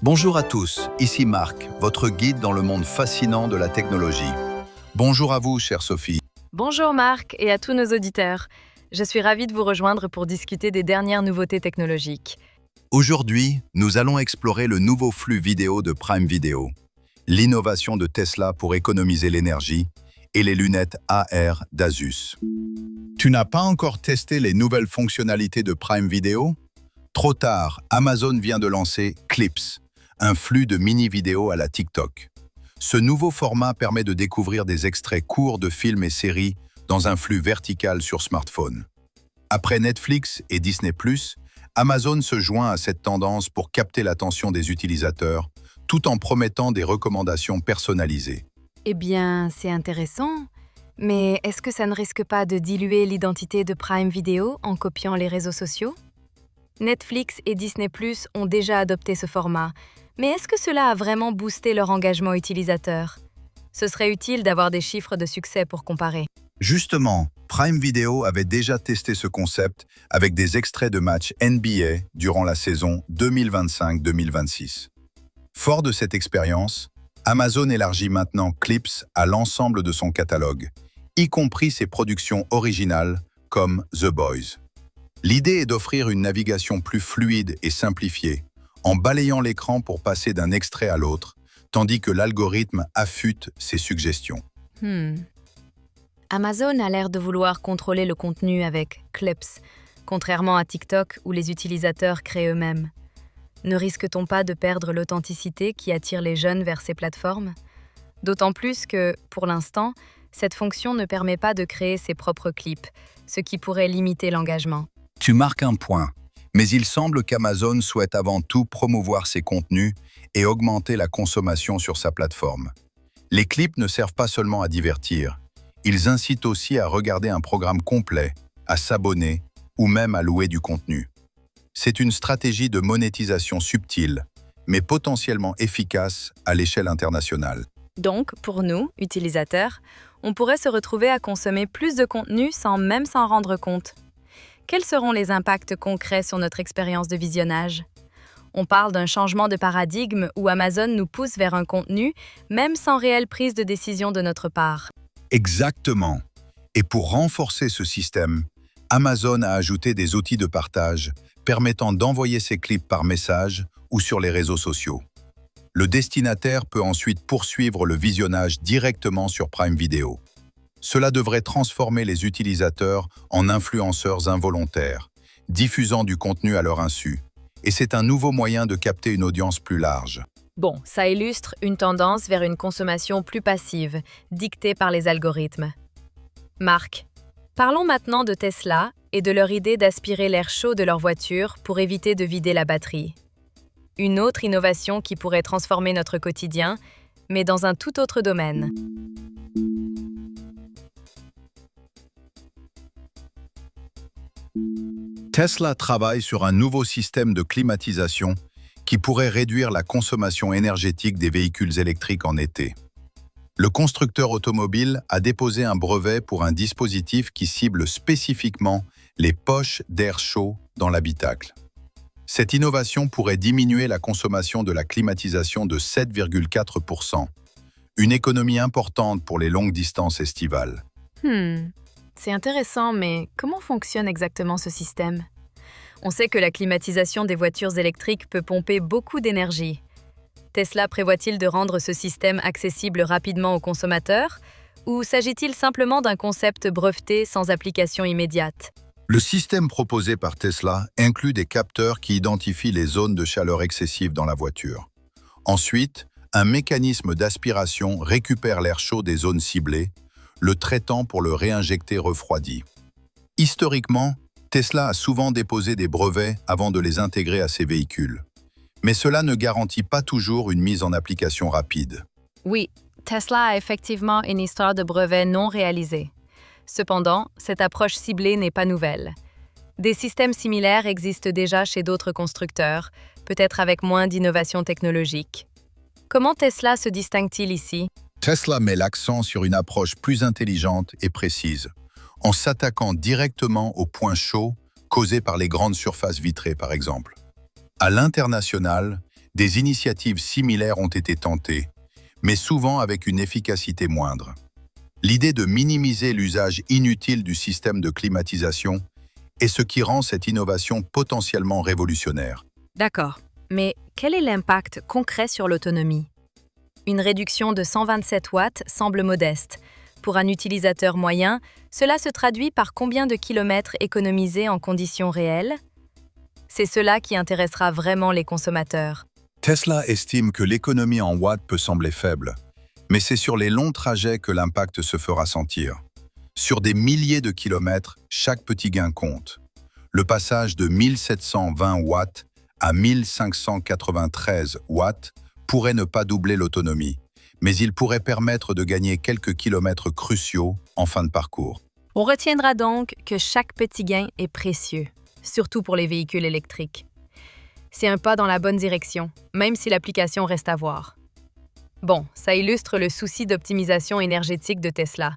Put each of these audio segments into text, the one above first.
Bonjour à tous, ici Marc, votre guide dans le monde fascinant de la technologie. Bonjour à vous, chère Sophie. Bonjour Marc et à tous nos auditeurs. Je suis ravie de vous rejoindre pour discuter des dernières nouveautés technologiques. Aujourd'hui, nous allons explorer le nouveau flux vidéo de Prime Video, l'innovation de Tesla pour économiser l'énergie et les lunettes AR d'Asus. Tu n'as pas encore testé les nouvelles fonctionnalités de Prime Video? Trop tard, Amazon vient de lancer Clips, un flux de mini-vidéos à la TikTok. Ce nouveau format permet de découvrir des extraits courts de films et séries dans un flux vertical sur smartphone. Après Netflix et Disney+, Amazon se joint à cette tendance pour capter l'attention des utilisateurs, tout en promettant des recommandations personnalisées. Eh bien, c'est intéressant. Mais est-ce que ça ne risque pas de diluer l'identité de Prime Video en copiant les réseaux sociaux? Netflix et Disney+ ont déjà adopté ce format, mais est-ce que cela a vraiment boosté leur engagement utilisateur? Ce serait utile d'avoir des chiffres de succès pour comparer. Justement, Prime Video avait déjà testé ce concept avec des extraits de matchs NBA durant la saison 2025-2026. Fort de cette expérience, Amazon élargit maintenant Clips à l'ensemble de son catalogue, y compris ses productions originales comme The Boys. L'idée est d'offrir une navigation plus fluide et simplifiée, en balayant l'écran pour passer d'un extrait à l'autre, tandis que l'algorithme affûte ses suggestions. Amazon a l'air de vouloir contrôler le contenu avec Clips, contrairement à TikTok où les utilisateurs créent eux-mêmes. Ne risque-t-on pas de perdre l'authenticité qui attire les jeunes vers ces plateformes? D'autant plus que, pour l'instant, cette fonction ne permet pas de créer ses propres clips, ce qui pourrait limiter l'engagement. Tu marques un point, mais il semble qu'Amazon souhaite avant tout promouvoir ses contenus et augmenter la consommation sur sa plateforme. Les clips ne servent pas seulement à divertir, ils incitent aussi à regarder un programme complet, à s'abonner ou même à louer du contenu. C'est une stratégie de monétisation subtile, mais potentiellement efficace à l'échelle internationale. Donc, pour nous, utilisateurs, on pourrait se retrouver à consommer plus de contenu sans même s'en rendre compte. Quels seront les impacts concrets sur notre expérience de visionnage? On parle d'un changement de paradigme où Amazon nous pousse vers un contenu, même sans réelle prise de décision de notre part. Exactement. Et pour renforcer ce système, Amazon a ajouté des outils de partage permettant d'envoyer ses clips par message ou sur les réseaux sociaux. Le destinataire peut ensuite poursuivre le visionnage directement sur Prime Video. Cela devrait transformer les utilisateurs en influenceurs involontaires, diffusant du contenu à leur insu. Et c'est un nouveau moyen de capter une audience plus large. Bon, ça illustre une tendance vers une consommation plus passive, dictée par les algorithmes. Marc, parlons maintenant de Tesla et de leur idée d'aspirer l'air chaud de leur voiture pour éviter de vider la batterie. Une autre innovation qui pourrait transformer notre quotidien, mais dans un tout autre domaine. Tesla travaille sur un nouveau système de climatisation qui pourrait réduire la consommation énergétique des véhicules électriques en été. Le constructeur automobile a déposé un brevet pour un dispositif qui cible spécifiquement les poches d'air chaud dans l'habitacle. Cette innovation pourrait diminuer la consommation de la climatisation de 7,4%, une économie importante pour les longues distances estivales. C'est intéressant, mais comment fonctionne exactement ce système? On sait que la climatisation des voitures électriques peut pomper beaucoup d'énergie. Tesla prévoit-il de rendre ce système accessible rapidement aux consommateurs? Ou s'agit-il simplement d'un concept breveté sans application immédiate? Le système proposé par Tesla inclut des capteurs qui identifient les zones de chaleur excessive dans la voiture. Ensuite, un mécanisme d'aspiration récupère l'air chaud des zones ciblées, le traitant pour le réinjecter refroidi. Historiquement, Tesla a souvent déposé des brevets avant de les intégrer à ses véhicules. Mais cela ne garantit pas toujours une mise en application rapide. Oui, Tesla a effectivement une histoire de brevets non réalisés. Cependant, cette approche ciblée n'est pas nouvelle. Des systèmes similaires existent déjà chez d'autres constructeurs, peut-être avec moins d'innovation technologique. Comment Tesla se distingue-t-il ici? Tesla met l'accent sur une approche plus intelligente et précise, en s'attaquant directement aux points chauds causés par les grandes surfaces vitrées, par exemple. À l'international, Des initiatives similaires ont été tentées, mais souvent avec une efficacité moindre. L'idée de minimiser l'usage inutile du système de climatisation est ce qui rend cette innovation potentiellement révolutionnaire. D'accord. Mais quel est l'impact concret sur l'autonomie? Une réduction de 127 watts semble modeste. Pour un utilisateur moyen, cela se traduit par combien de kilomètres économisés en conditions réelles? C'est cela qui intéressera vraiment les consommateurs. Tesla estime que l'économie en watts peut sembler faible, mais c'est sur les longs trajets que l'impact se fera sentir. Sur des milliers de kilomètres, chaque petit gain compte. Le passage de 1720 watts à 1593 watts pourrait ne pas doubler l'autonomie, mais il pourrait permettre de gagner quelques kilomètres cruciaux en fin de parcours. On retiendra donc que chaque petit gain est précieux, surtout pour les véhicules électriques. C'est un pas dans la bonne direction, même si l'application reste à voir. Bon, ça illustre le souci d'optimisation énergétique de Tesla.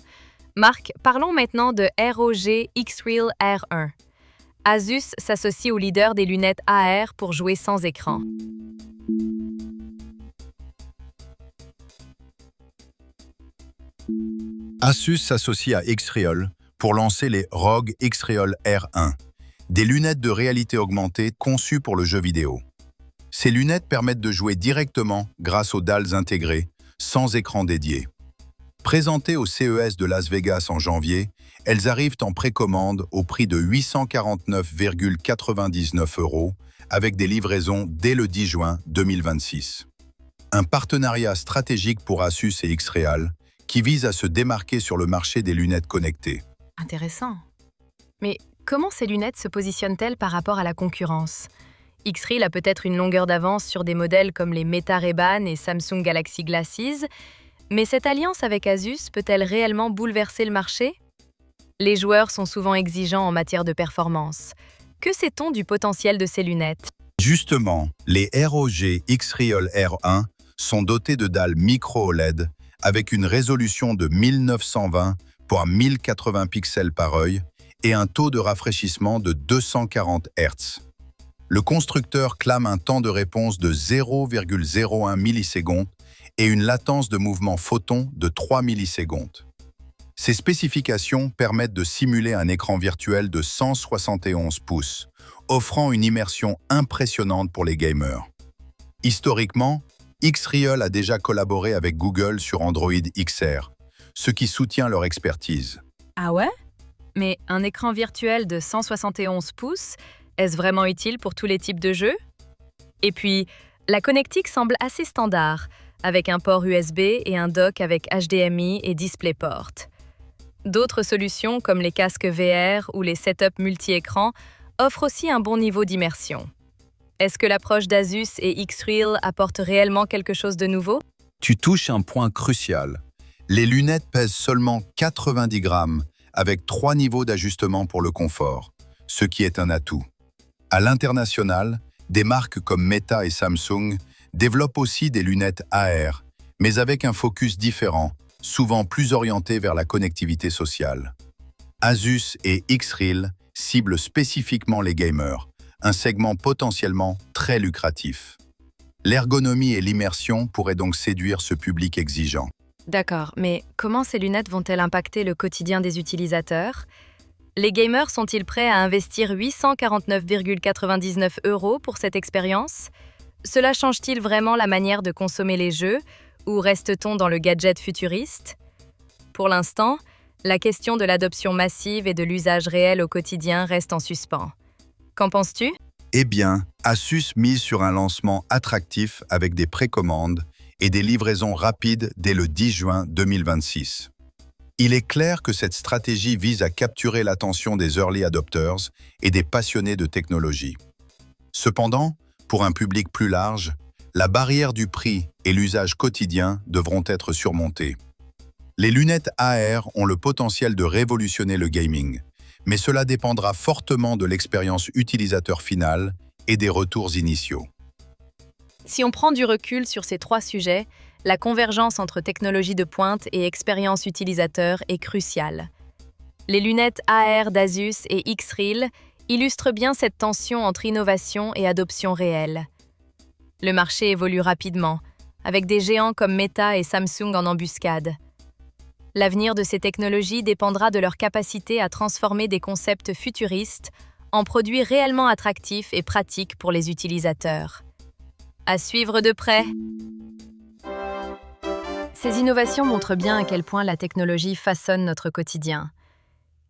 Marc, parlons maintenant de ROG X-Real R1. Asus s'associe au leader des lunettes AR pour jouer sans écran. Asus s'associe à X-Real pour lancer les ROG X-Real R1, des lunettes de réalité augmentée conçues pour le jeu vidéo. Ces lunettes permettent de jouer directement grâce aux dalles intégrées, sans écran dédié. Présentées au CES de Las Vegas en janvier, elles arrivent en précommande au prix de 849,99 € avec des livraisons dès le 10 juin 2026. Un partenariat stratégique pour Asus et X-Real qui vise à se démarquer sur le marché des lunettes connectées. Intéressant. Mais comment ces lunettes se positionnent-elles par rapport à la concurrence? X-Real a peut-être une longueur d'avance sur des modèles comme les Meta Ray-Ban et Samsung Galaxy Glasses, mais cette alliance avec Asus peut-elle réellement bouleverser le marché? Les joueurs sont souvent exigeants en matière de performance. Que sait-on du potentiel de ces lunettes? Justement, les ROG X-Real R1 sont dotés de dalles micro-OLED avec une résolution de 1920 par 1080 pixels par œil et un taux de rafraîchissement de 240 Hz. Le constructeur clame un temps de réponse de 0,01 millisecondes et une latence de mouvement photon de 3 millisecondes. Ces spécifications permettent de simuler un écran virtuel de 171 pouces, offrant une immersion impressionnante pour les gamers. Historiquement, X-Real a déjà collaboré avec Google sur Android XR, ce qui soutient leur expertise. Ah ouais? Mais un écran virtuel de 171 pouces, est-ce vraiment utile pour tous les types de jeux? Et puis, la connectique semble assez standard, avec un port USB et un dock avec HDMI et DisplayPort. D'autres solutions, comme les casques VR ou les setups multi-écrans, offrent aussi un bon niveau d'immersion. Est-ce que l'approche d'Asus et X-Real apporte réellement quelque chose de nouveau? Tu touches un point crucial. Les lunettes pèsent seulement 90 grammes, avec 3 niveaux d'ajustement pour le confort, ce qui est un atout. À l'international, des marques comme Meta et Samsung développent aussi des lunettes AR, mais avec un focus différent, souvent plus orienté vers la connectivité sociale. Asus et X-Real ciblent spécifiquement les gamers, un segment potentiellement très lucratif. L'ergonomie et l'immersion pourraient donc séduire ce public exigeant. D'accord, mais comment ces lunettes vont-elles impacter le quotidien des utilisateurs? Les gamers sont-ils prêts à investir 849,99 € pour cette expérience? Cela change-t-il vraiment la manière de consommer les jeux, ou reste-t-on dans le gadget futuriste? Pour l'instant, la question de l'adoption massive et de l'usage réel au quotidien reste en suspens. Qu'en penses-tu? Eh bien, Asus mise sur un lancement attractif avec des précommandes et des livraisons rapides dès le 10 juin 2026. Il est clair que cette stratégie vise à capturer l'attention des early adopters et des passionnés de technologie. Cependant, pour un public plus large, la barrière du prix et l'usage quotidien devront être surmontés. Les lunettes AR ont le potentiel de révolutionner le gaming, mais cela dépendra fortement de l'expérience utilisateur finale et des retours initiaux. Si on prend du recul sur ces trois sujets, la convergence entre technologie de pointe et expérience utilisateur est cruciale. Les lunettes AR d'Asus et X-Real illustrent bien cette tension entre innovation et adoption réelle. Le marché évolue rapidement, avec des géants comme Meta et Samsung en embuscade. L'avenir de ces technologies dépendra de leur capacité à transformer des concepts futuristes en produits réellement attractifs et pratiques pour les utilisateurs. À suivre de près. Ces innovations montrent bien à quel point la technologie façonne notre quotidien.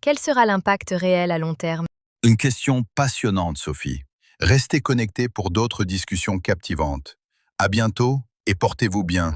Quel sera l'impact réel à long terme? Une question passionnante, Sophie. Restez connectés pour d'autres discussions captivantes. À bientôt et portez-vous bien.